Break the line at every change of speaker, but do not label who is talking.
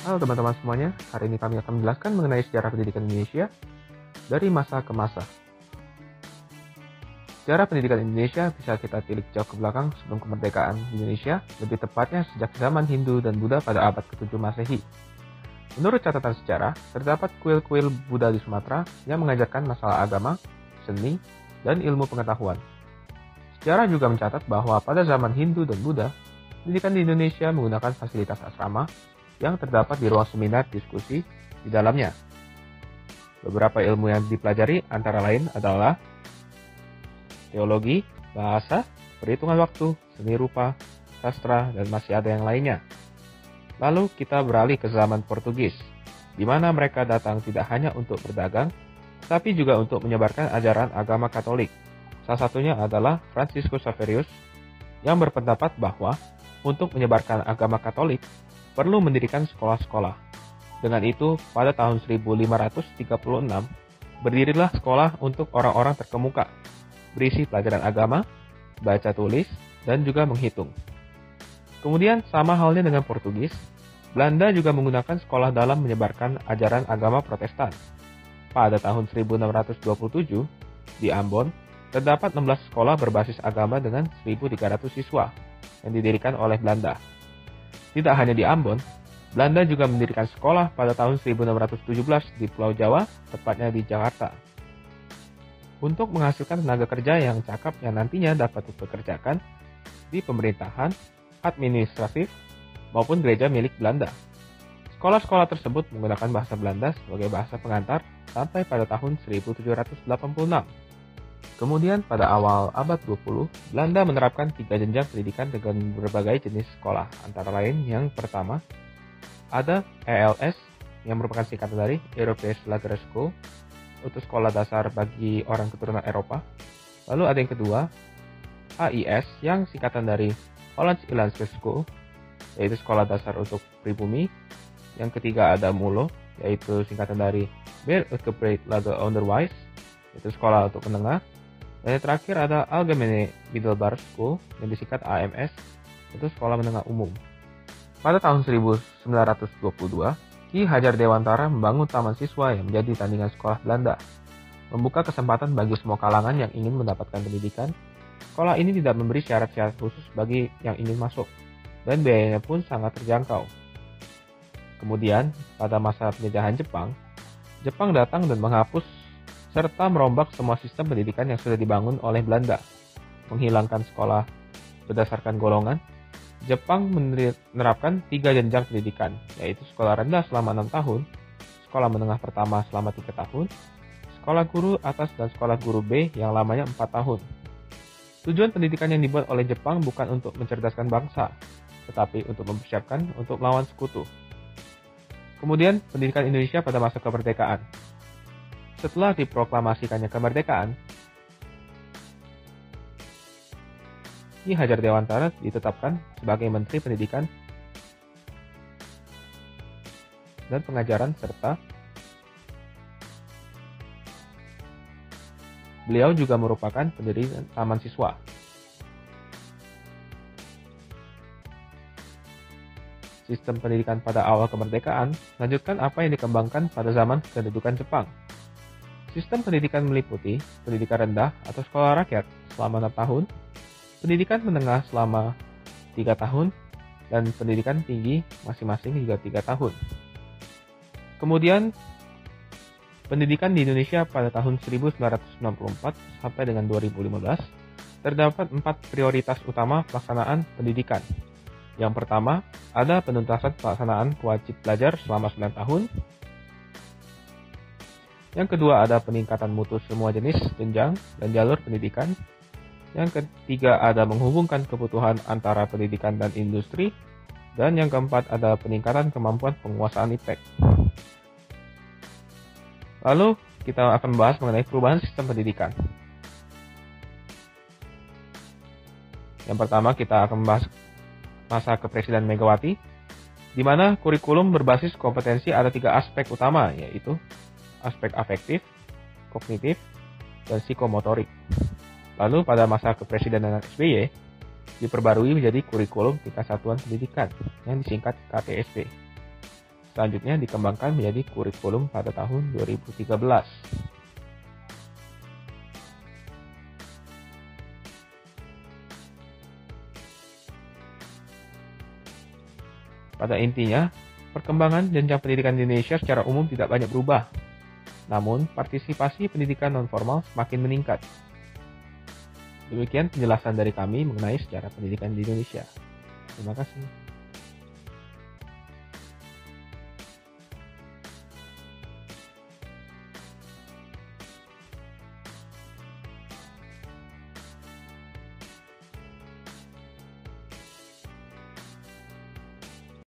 Halo teman-teman semuanya, hari ini kami akan menjelaskan mengenai sejarah pendidikan Indonesia dari masa ke masa. Sejarah pendidikan Indonesia bisa kita tilik jauh ke belakang sebelum kemerdekaan Indonesia, lebih tepatnya sejak zaman Hindu dan Buddha pada abad ke-7 Masehi. Menurut catatan sejarah, terdapat kuil-kuil Buddha di Sumatera yang mengajarkan masalah agama, seni, dan ilmu pengetahuan. Sejarah juga mencatat bahwa pada zaman Hindu dan Buddha, pendidikan di Indonesia menggunakan fasilitas asrama yang terdapat di ruang seminar diskusi di dalamnya. Beberapa ilmu yang dipelajari antara lain adalah teologi, bahasa, perhitungan waktu, seni rupa, sastra, dan masih ada yang lainnya. Lalu kita beralih ke zaman Portugis, di mana mereka datang tidak hanya untuk berdagang, tapi juga untuk menyebarkan ajaran agama Katolik. Salah satunya adalah Franciscus Xaverius yang berpendapat bahwa untuk menyebarkan agama Katolik perlu mendirikan sekolah-sekolah. Dengan itu, pada tahun 1536, berdirilah sekolah untuk orang-orang terkemuka, berisi pelajaran agama, baca tulis, dan juga menghitung. Kemudian, sama halnya dengan Portugis, Belanda juga menggunakan sekolah dalam menyebarkan ajaran agama Protestan. Pada tahun 1627, di Ambon, terdapat 16 sekolah berbasis agama dengan 1.300 siswa yang didirikan oleh Belanda. Tidak hanya di Ambon, Belanda juga mendirikan sekolah pada tahun 1617 di Pulau Jawa, tepatnya di Jakarta. Untuk menghasilkan tenaga kerja yang cakap yang nantinya dapat dipekerjakan di pemerintahan, administratif, maupun gereja milik Belanda. Sekolah-sekolah tersebut menggunakan bahasa Belanda sebagai bahasa pengantar sampai pada tahun 1786. Kemudian pada awal abad 20, Belanda menerapkan 3 jenjang pendidikan dengan berbagai jenis sekolah. Antara lain yang pertama, ada ELS yang merupakan singkatan dari Europees Lagere School untuk sekolah dasar bagi orang keturunan Eropa. Lalu ada yang kedua, HIS yang singkatan dari Hollands Inlandse School, yaitu sekolah dasar untuk pribumi. Yang ketiga ada MULO, yaitu singkatan dari Meer Uitgebreid Lager Onderwijs, yaitu sekolah untuk menengah. Dan yang terakhir ada Algemene Middelbare School yang disingkat AMS, itu sekolah menengah umum. Pada tahun 1922, Ki Hajar Dewantara membangun taman siswa yang menjadi tandingan sekolah Belanda. Membuka kesempatan bagi semua kalangan yang ingin mendapatkan pendidikan. Sekolah ini tidak memberi syarat-syarat khusus bagi yang ingin masuk, dan biayanya pun sangat terjangkau. Kemudian, pada masa penjajahan Jepang, Jepang datang dan menghapus serta merombak semua sistem pendidikan yang sudah dibangun oleh Belanda. Menghilangkan sekolah berdasarkan golongan, Jepang menerapkan 3 jenjang pendidikan, yaitu sekolah rendah selama 6 tahun, sekolah menengah pertama selama 3 tahun, sekolah guru atas dan sekolah guru B yang lamanya 4 tahun. Tujuan pendidikan yang dibuat oleh Jepang bukan untuk mencerdaskan bangsa, tetapi untuk mempersiapkan untuk melawan sekutu. Kemudian, pendidikan Indonesia pada masa kemerdekaan. Setelah diproklamasikannya kemerdekaan, Ki Hajar Dewantara ditetapkan sebagai Menteri Pendidikan dan Pengajaran serta beliau juga merupakan pendiri Taman Siswa. Sistem pendidikan pada awal kemerdekaan melanjutkan apa yang dikembangkan pada zaman kedudukan Jepang. Sistem pendidikan meliputi pendidikan rendah atau sekolah rakyat selama 6 tahun, pendidikan menengah selama 3 tahun, dan pendidikan tinggi masing-masing juga 3 tahun. Kemudian, pendidikan di Indonesia pada tahun 1994 sampai dengan 2015, terdapat 4 prioritas utama pelaksanaan pendidikan. Yang pertama, ada penuntasan pelaksanaan wajib belajar selama 9 tahun. Yang kedua ada peningkatan mutu semua jenis, jenjang, dan jalur pendidikan. Yang ketiga ada menghubungkan kebutuhan antara pendidikan dan industri. Dan yang keempat ada peningkatan kemampuan penguasaan IPTEK. Lalu kita akan membahas mengenai perubahan sistem pendidikan. Yang pertama kita akan membahas masa kepresiden Megawati, di mana kurikulum berbasis kompetensi ada 3 aspek utama, yaitu aspek afektif, kognitif, dan psikomotorik. Lalu pada masa kepresidenan SBY, diperbarui menjadi kurikulum tingkat satuan pendidikan yang disingkat KTSP. selanjutnya dikembangkan menjadi kurikulum pada tahun 2013. Pada intinya, perkembangan jenjang pendidikan di Indonesia secara umum tidak banyak berubah. Namun, partisipasi pendidikan non-formal semakin meningkat. Demikian penjelasan dari kami mengenai sejarah pendidikan di Indonesia. Terima kasih.